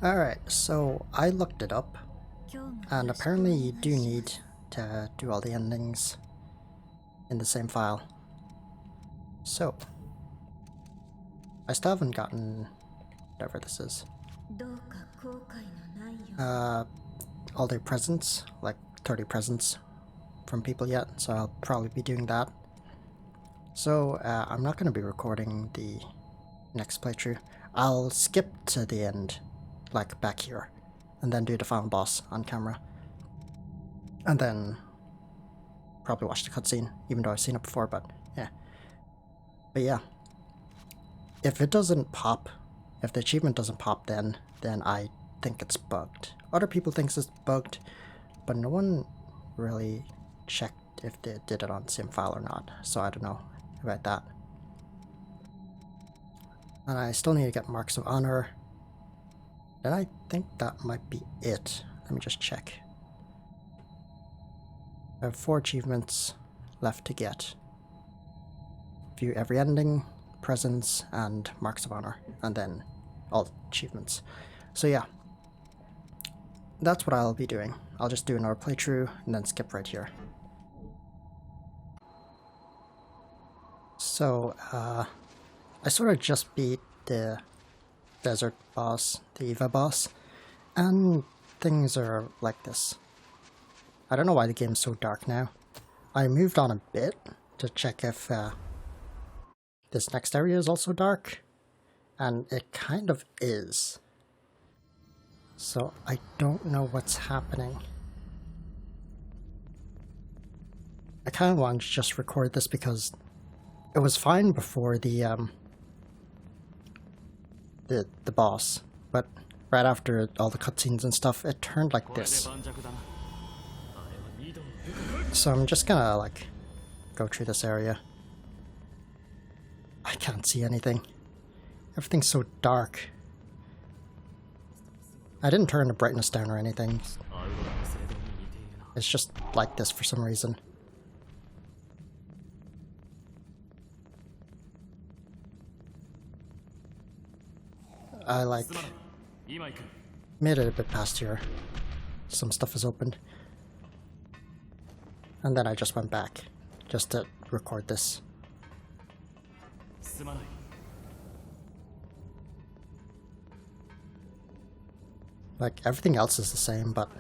Alright, so I looked it up, and apparently you do need to do all the endings in the same file. So, I still haven't gotten whatever this is. All the presents, like 30 presents from people yet, so I'll probably be doing that. So, I'm not going to be recording the next playthrough. I'll skip to the end, like back here, and then do the final boss on camera. And then probably watch the cutscene, even though I've seen it before, but yeah. But yeah, if it doesn't pop, if the achievement doesn't pop then I think it's bugged. Other people think it's bugged, but no one really checked if they did it on the same file or not, so I don't know about that. And I still need to get Marks of Honor. And I think that might be it. Let me just check. I have 4 achievements left to get. View every ending, presents, and Marks of Honor, and then all achievements. So yeah, that's what I'll be doing. I'll just do another playthrough and then skip right here. So, I sort of just beat the desert boss, the Eva boss, and things are like this. I don't know why the game's so dark now. I moved on a bit to check if this next area is also dark, and it kind of is. So I don't know what's happening. I kind of wanted to just record this because it was fine before the boss, but right after all the cutscenes and stuff, it turned like this. So I'm just gonna like go through this area. I can't see anything. Everything's so dark. I didn't turn the brightness down or anything. It's just like this for some reason. I like made it a bit past here. Some stuff is opened. And then I just went back just to record this. Like, everything else is the same, but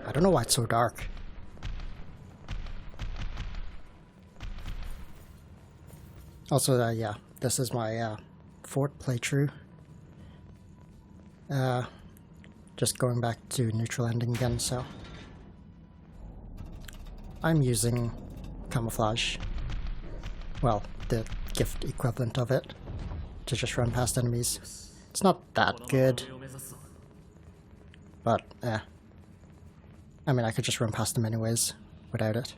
I don't know why it's so dark. Also, yeah, this is my 4th playthrough. Just going back to neutral ending again, so I'm using camouflage. Well, the gift equivalent of it, to just run past enemies. It's not that good, but I mean, I could just run past them anyways without it.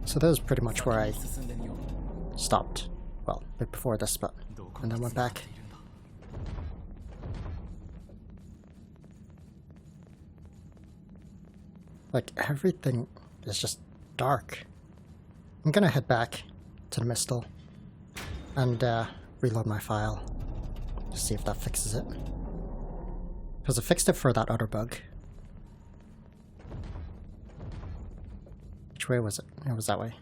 So that was pretty much where I stopped. Well, a bit before this, but and then went back. Like, everything is just dark. I'm gonna head back to the Mistle and reload my file to see if that fixes it. Because it fixed it for that other bug. Which way was it? It was that way.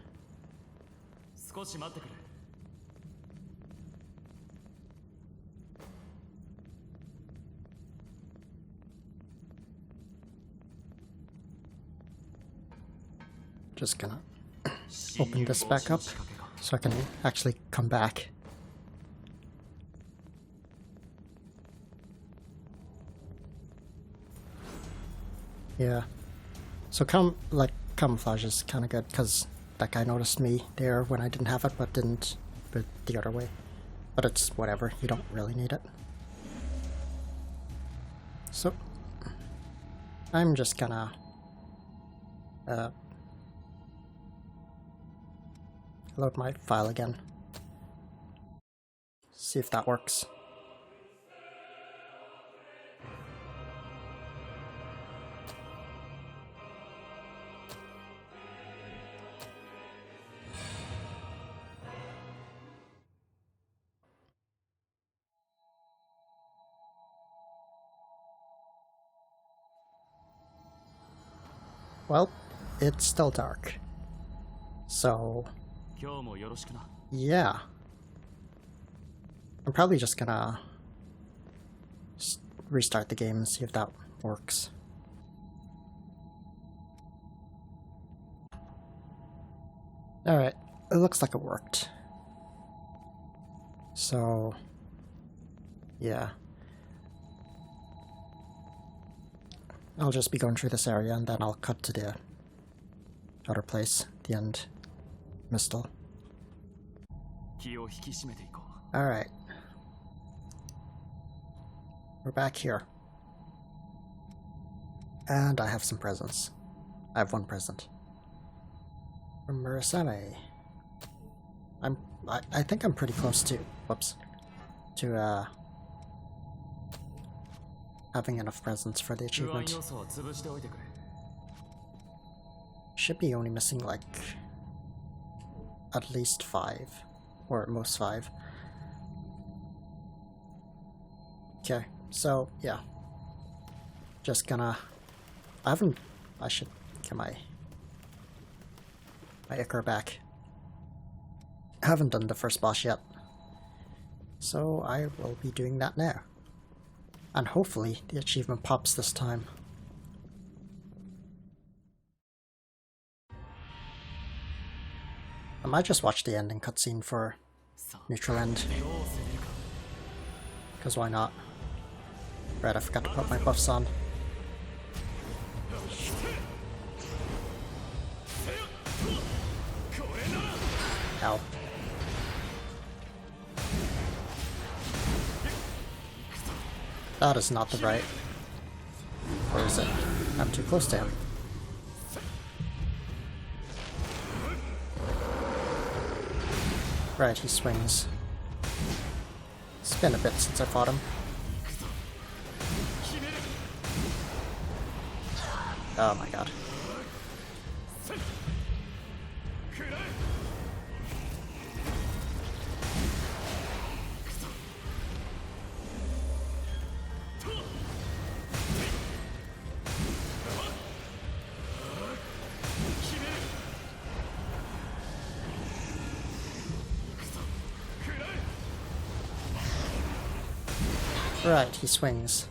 Just gonna open this back up so I can actually come back. Yeah. So camouflage is kind of good because that guy noticed me there when I didn't have it, but didn't the other way. But it's whatever, you don't really need it. So I'm just gonna load my file again. See if that works. Well, it's still dark. So, yeah. I'm probably just gonna restart the game and see if that works. Alright, it looks like it worked. So, yeah. I'll just be going through this area and then I'll cut to the other place, the end Mistal. Alright. We're back here. And I have some presents. I have one present. From Murasame. I think I'm pretty close to having enough presents for the achievement. Should be only missing like at least 5, or at most 5. Okay, so yeah, just gonna. I should get my Ichor back. I haven't done the first boss yet, so I will be doing that now. And hopefully the achievement pops this time. I might just watch the ending cutscene for Neutral End. Because why not? Right, I forgot to put my buffs on. Ow. That is not the right. Or is it? I'm too close to him. Right, he swings. It's been a bit since I fought him. Oh my god. Right, he swings.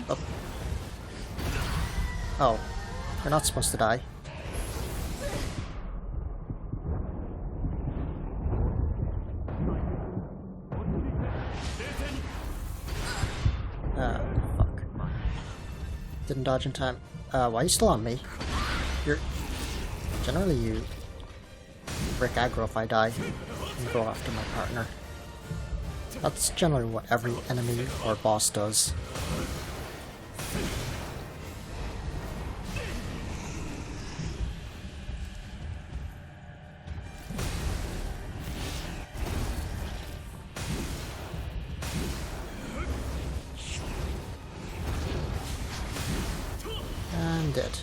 Oh. Oh, you're not supposed to die. Fuck. Didn't dodge in time. Why are you still on me? You're... Generally you break aggro if I die and go after my partner. That's generally what every enemy or boss does. And dead.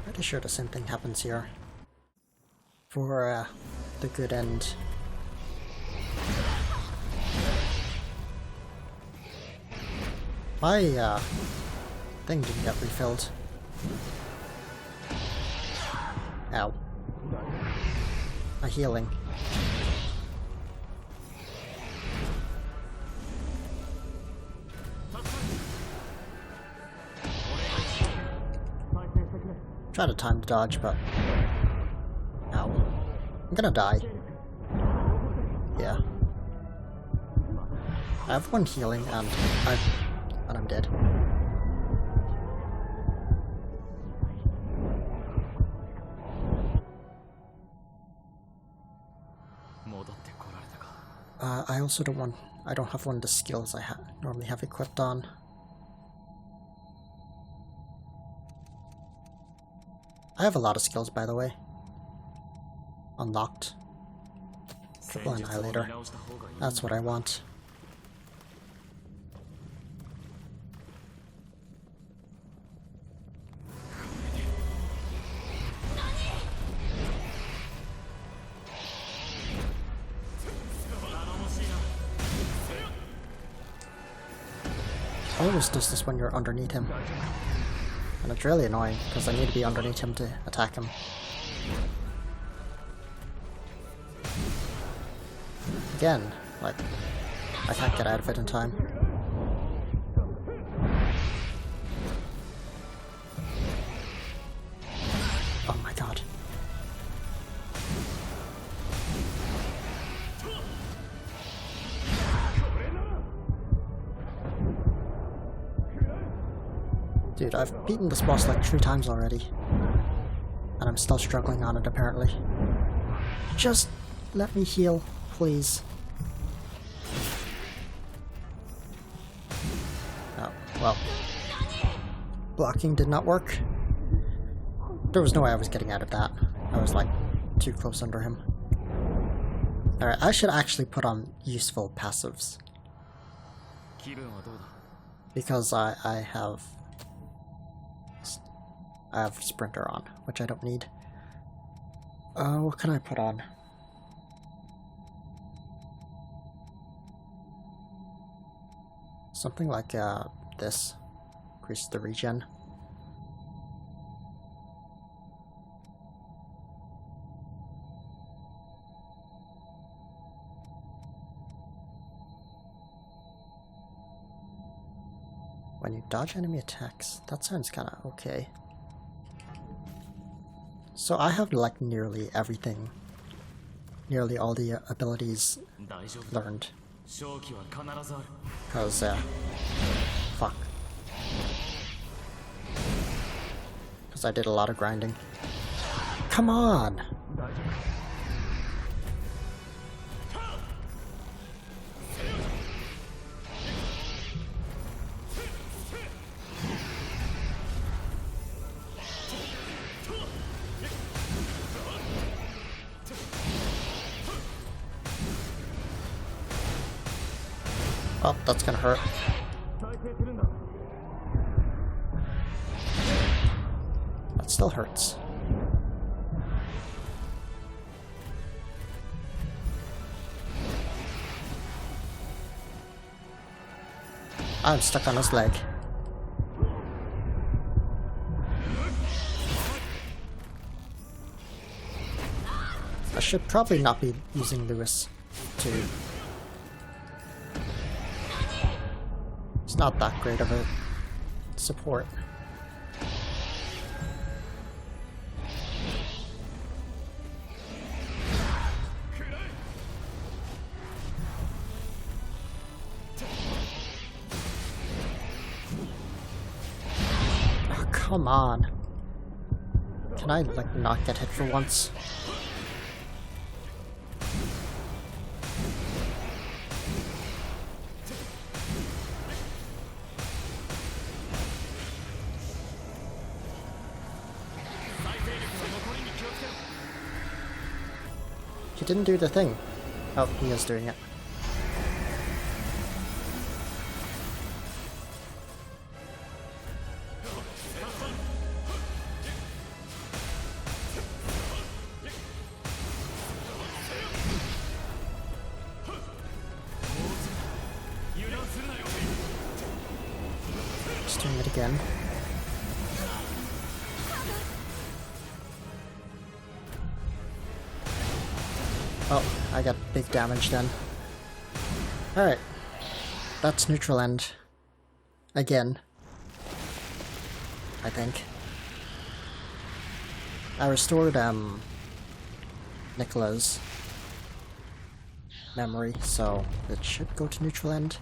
Pretty sure the same thing happens here. For the good end. My thing didn't get refilled. Ow. My healing. Try to time the dodge, but... Ow. I'm gonna die. Yeah. I have one healing and I'm dead. I also I don't have one of the skills I normally have equipped on. I have a lot of skills, by the way. Unlocked. Triple Annihilator. That's what I want. He always does this when you're underneath him. And it's really annoying, because I need to be underneath him to attack him. Again, like, I can't get out of it in time. Oh my god. Dude, I've beaten this boss like 3 times already. And I'm still struggling on it apparently. Just let me heal, please. Oh, well. Blocking did not work. There was no way I was getting out of that. I was like too close under him. Alright, I should actually put on useful passives. Because I have Sprinter on, which I don't need. What can I put on? Something like this. Increase the regen. When you dodge enemy attacks, that sounds kinda okay. So I have like nearly everything. Nearly all the abilities learned. Cause fuck. Cause I did a lot of grinding. Come on! Oh, that's gonna hurt. That still hurts. I'm stuck on his leg. I should probably not be using Lewis to... It's not that great of a support. Oh, come on. Can I, like, not get hit for once? He didn't do the thing. Oh, he is doing it. Just doing it again. Oh, I got big damage then. Alright. That's neutral end. Again. I think. I restored, Nicola's memory, so it should go to neutral end.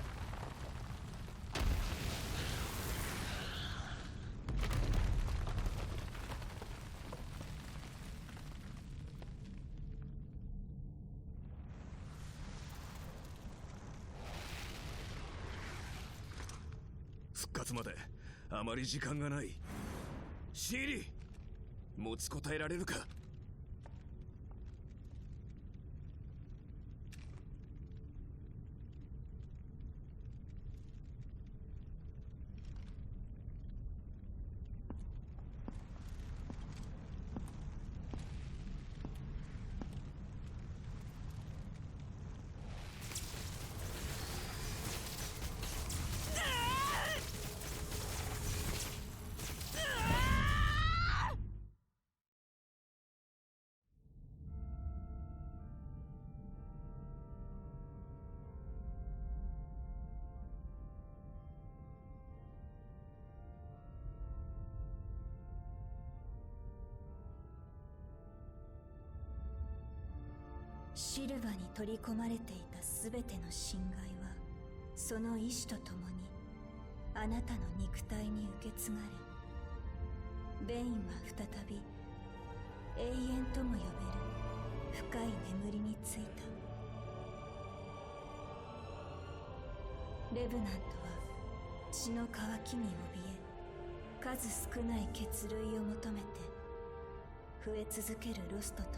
シルバに取り込まれていたすべての侵害はその意志とともにあなたの肉体に受け継がれ、ベインは再び永遠とも呼べる深い眠りについた。レブナントは血の渇きに怯え、数少ない血類を求めて増え続けるロストと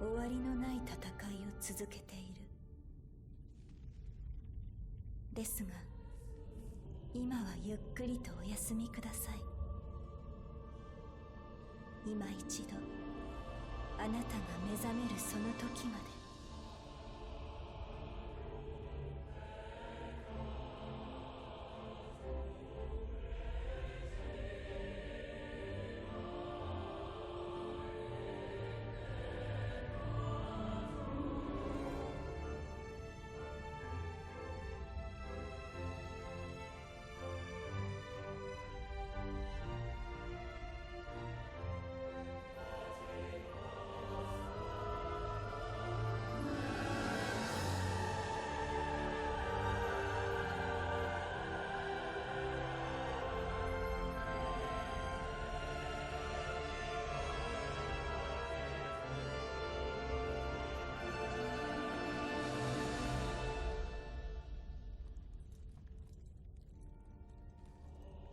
終わりのない戦いを続けている。ですが今はゆっくりとお休みください。今一度あなたが目覚めるその時まで。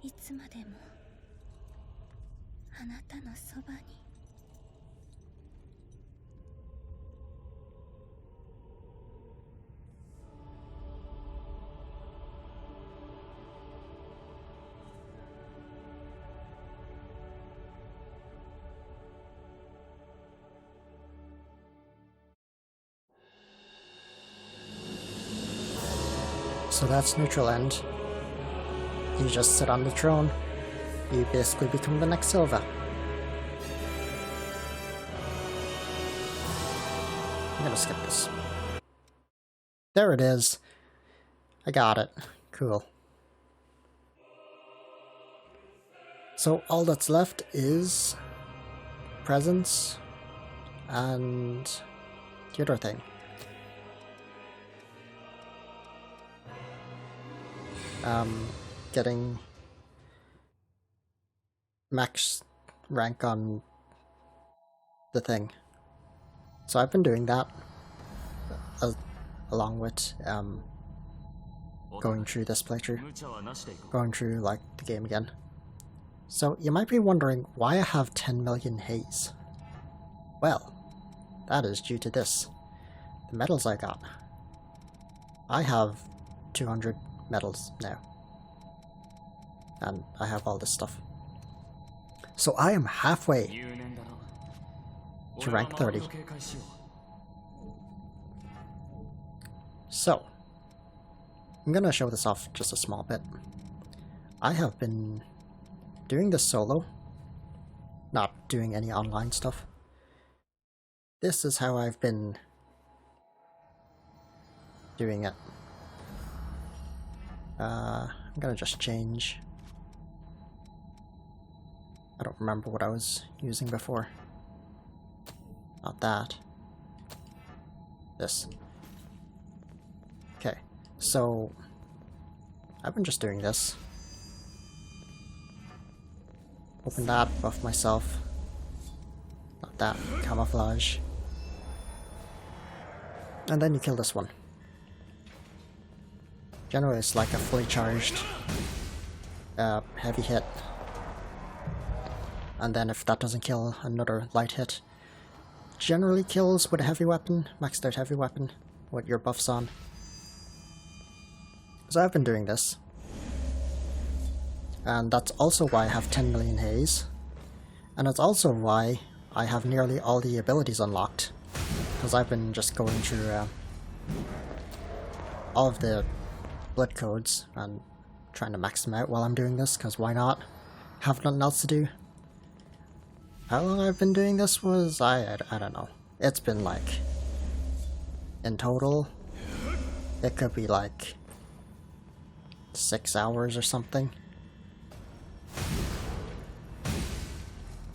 いつまでもあなたのそばに。So that's neutral end. You just sit on the throne. You basically become the next Silva. I'm gonna skip this. There it is. I got it. Cool. So all that's left is presents and the other thing. Getting max rank on the thing. So I've been doing that along with going through this playthrough, going through like the game again. So you might be wondering why I have 10 million haze. Well, that is due to this. The medals I got. I have 200 medals now. And I have all this stuff. So I am halfway to rank 30. So, I'm gonna show this off just a small bit. I have been doing this solo, not doing any online stuff. This is how I've been doing it. I'm gonna just change. I don't remember what I was using before. Not that. This. Okay, so I've been just doing this. Open that, buff myself. Not that, camouflage. And then you kill this one. Generally it's like a fully charged heavy hit. And then if that doesn't kill, another light hit. Generally kills with a heavy weapon, maxed out heavy weapon, with your buffs on. So I've been doing this. And that's also why I have 10 million haze. And it's also why I have nearly all the abilities unlocked. Because I've been just going through all of the blood codes and trying to max them out while I'm doing this, because why not? Have nothing else to do. How long I've been doing this was, I don't know. It's been like, in total, it could be like 6 hours or something.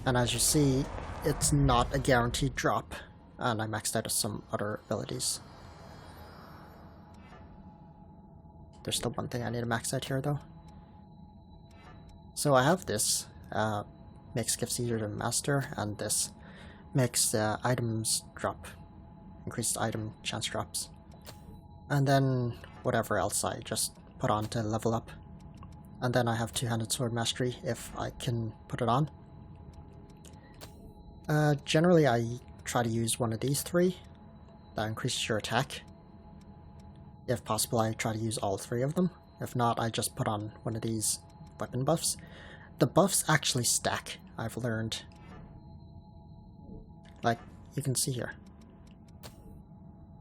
And as you see, it's not a guaranteed drop. And I maxed out some other abilities. There's still one thing I need to max out here though. So I have this, makes gifts easier to master, and this makes items drop, increased item chance drops. And then whatever else I just put on to level up. And then I have two-handed sword mastery if I can put it on. Generally I try to use one of these three. That increases your attack. If possible, I try to use all three of them. If not, I just put on one of these weapon buffs. The buffs actually stack, I've learned. Like, you can see here.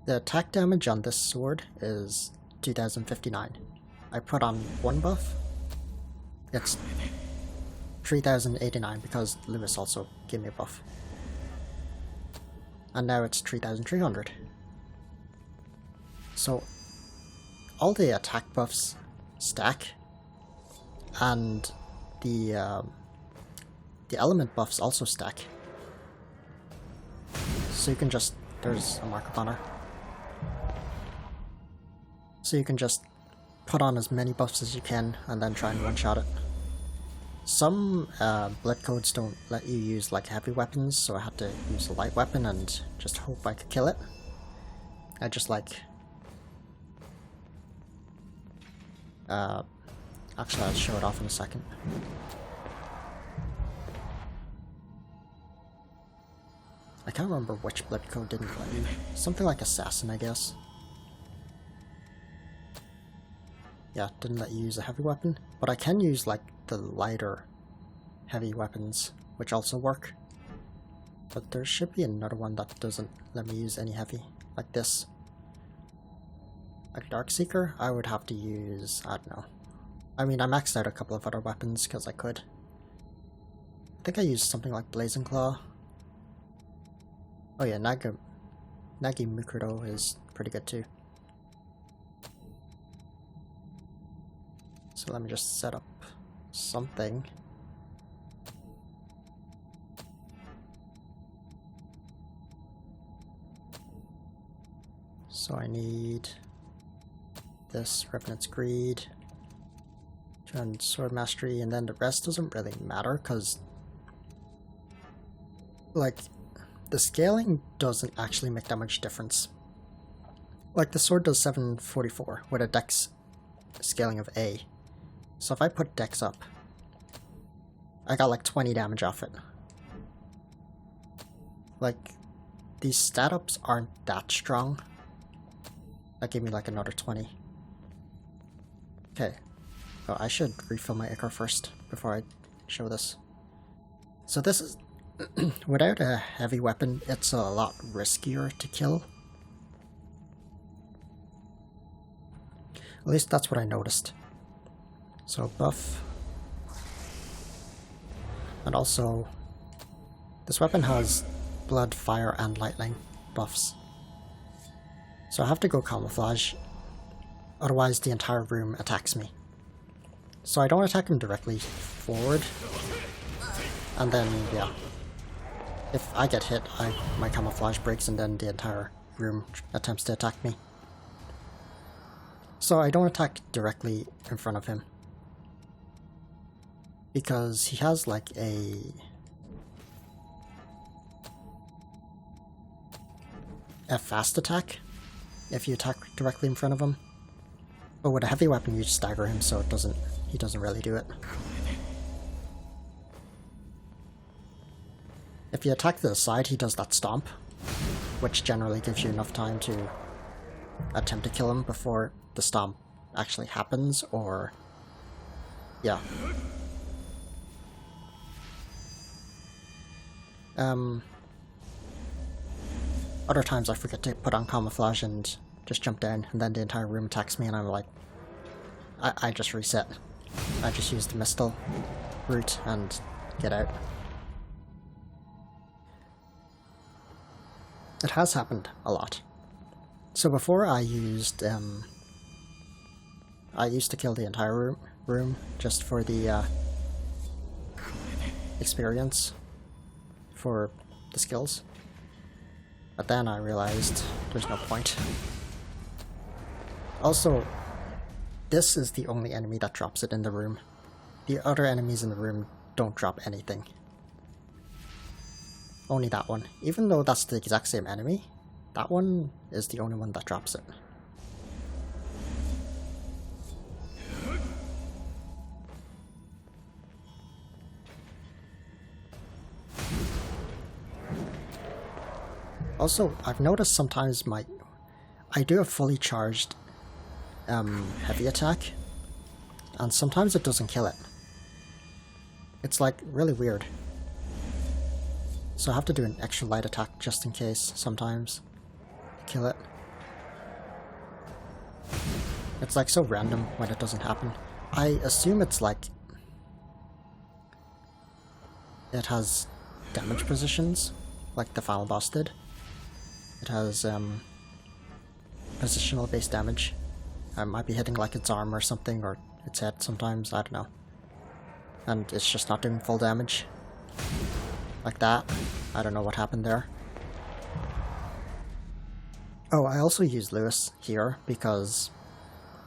The attack damage on this sword is 2059. I put on one buff. It's 3089 because Lewis also gave me a buff. And now it's 3300. So all the attack buffs stack, and the element buffs also stack. So you can just, there's a mark upon her. So you can just put on as many buffs as you can and then try and one-shot it. Some blood codes don't let you use like heavy weapons, so I had to use a light weapon and just hope I could kill it. I just like... actually I'll show it off in a second. I can't remember which blood code didn't let you. Something like assassin, I guess. Yeah, didn't let you use a heavy weapon, but I can use like the lighter heavy weapons, which also work. But there should be another one that doesn't let me use any heavy, like this. Like Darkseeker, I would have to use, I don't know. I mean, I maxed out a couple of other weapons because I could. I think I used something like Blazing Claw. Oh yeah, Nagi Mukuro is pretty good too. So let me just set up something. So I need this, Revenant's Greed, and Sword Mastery, and then the rest doesn't really matter because, like, the scaling doesn't actually make that much difference. Like, the sword does 744 with a dex scaling of A. So if I put dex up, I got like 20 damage off it. Like, these stat ups aren't that strong. That gave me like another 20. Okay. Oh, I should refill my Ichor first before I show this. So this is... without a heavy weapon, it's a lot riskier to kill. At least that's what I noticed. So buff. And also, this weapon has blood, fire, and lightning buffs. So I have to go camouflage, otherwise the entire room attacks me. So I don't attack him directly forward, and then, yeah. If I get hit, my camouflage breaks and then the entire room attempts to attack me. So I don't attack directly in front of him. Because he has like a fast attack if you attack directly in front of him. But with a heavy weapon you just stagger him, so he doesn't really do it. If you attack to the side, he does that stomp, which generally gives you enough time to attempt to kill him before the stomp actually happens, or... yeah. Other times I forget to put on camouflage and just jump down, and then the entire room attacks me and I'm like... I just reset. I just use the Mistle route and get out. It has happened a lot. So before I used to kill the entire room just for the experience for the skills. But then I realized there's no point. Also, this is the only enemy that drops it in the room. The other enemies in the room don't drop anything. Only that one. Even though that's the exact same enemy, that one is the only one that drops it. Also, I've noticed sometimes I do a fully charged heavy attack, and sometimes it doesn't kill it. It's like really weird. So I have to do an extra light attack just in case sometimes to kill it. It's like so random when it doesn't happen. I assume it's like it has damage positions like the final boss did. It has positional based damage. I might be hitting like its arm or something, or its head sometimes, I don't know. And it's just not doing full damage. Like that. I don't know what happened there. Oh, I also use Lewis here because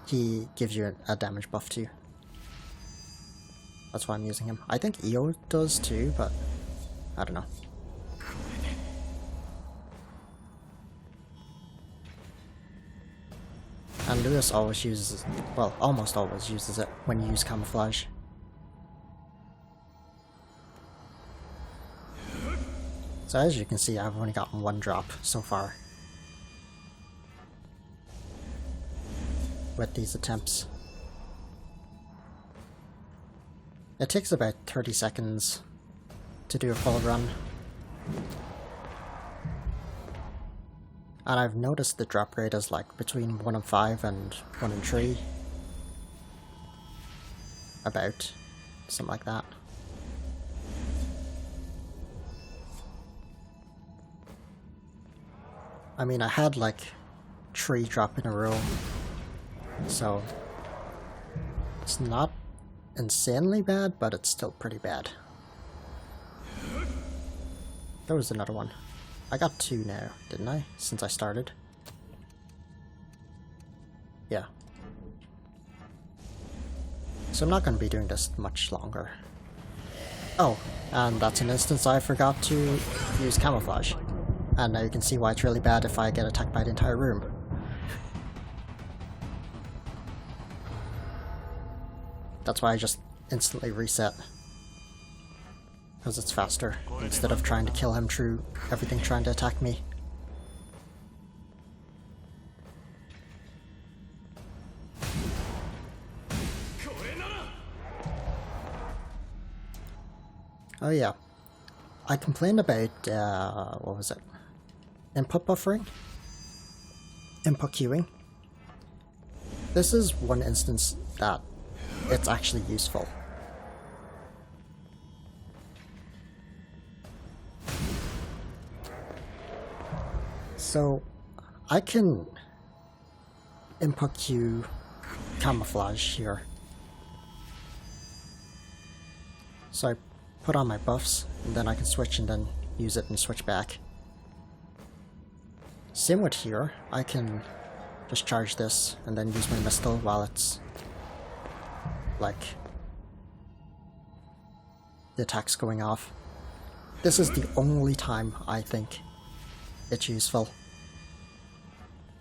he gives you a damage buff too. That's why I'm using him. I think EO does too, but I don't know. And Lewis always uses, well, almost always uses it when you use camouflage. So as you can see, I've only gotten one drop so far with these attempts. It takes about 30 seconds to do a full run. And I've noticed the drop rate is like between 1 in 5 and 1 in 3. About. Something like that. I mean, I had like 3 drop in a row. So it's not insanely bad, but it's still pretty bad. There was another one. I got 2 now, didn't I? Since I started. Yeah. So I'm not going to be doing this much longer. Oh, and that's an instance I forgot to use camouflage. And now you can see why it's really bad if I get attacked by the entire room. That's why I just instantly reset. Because it's faster, instead of trying to kill him through everything trying to attack me. Oh yeah, I complained about, what was it? Input buffering? Input queuing? This is one instance that it's actually useful. So, I can input queue camouflage here. So I put on my buffs, and then I can switch and then use it and switch back. Same with here, I can just charge this and then use my Mistle while it's like the attack's going off. This is the only time I think it's useful,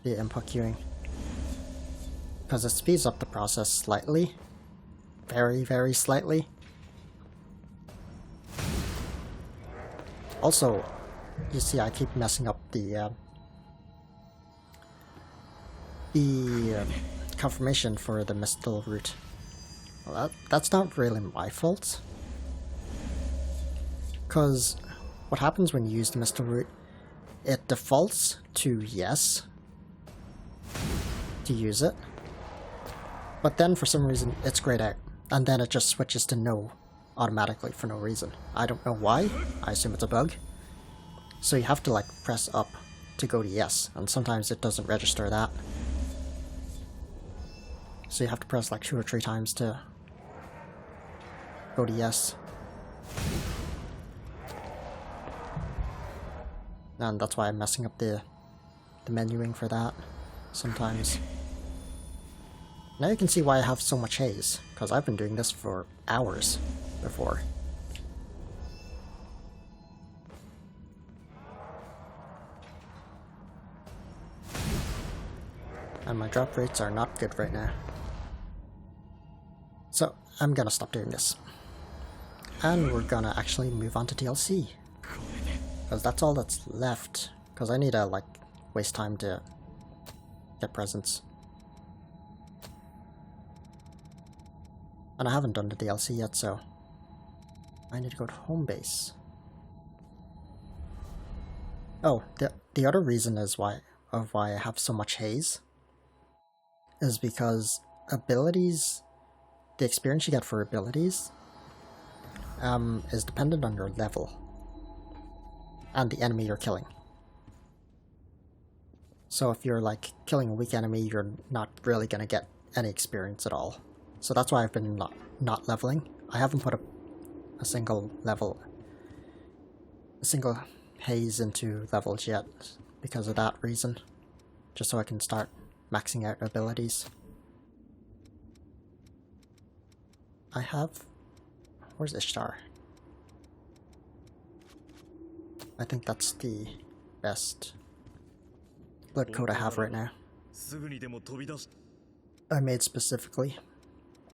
the input queuing, because it speeds up the process slightly, very, very slightly. Also, you see I keep messing up the confirmation for the Mistle route. Well, that's not really my fault, because what happens when you use the Mistle route, it defaults to yes to use it, but then for some reason it's grayed out, and then it just switches to no automatically for no reason. I don't know why, I assume it's a bug. So you have to like press up to go to yes, and sometimes it doesn't register that. So you have to press like 2 or 3 times to go to yes. And that's why I'm messing up the menuing for that sometimes. Now you can see why I have so much haze, because I've been doing this for hours before. And my drop rates are not good right now. So I'm gonna stop doing this. And we're gonna actually move on to DLC. Because that's all that's left. Because I need to like waste time to get presents. And I haven't done the DLC yet, so I need to go to home base. Oh, the other reason is why I have so much haze is because abilities, the experience you get for abilities, is dependent on your level and the enemy you're killing. So if you're like killing a weak enemy, you're not really gonna get any experience at all. So that's why I've been not leveling. I haven't put a single haze into levels yet because of that reason. Just so I can start maxing out abilities. I have... Where's Ishtar? I think that's the best blood code I have right now. I made specifically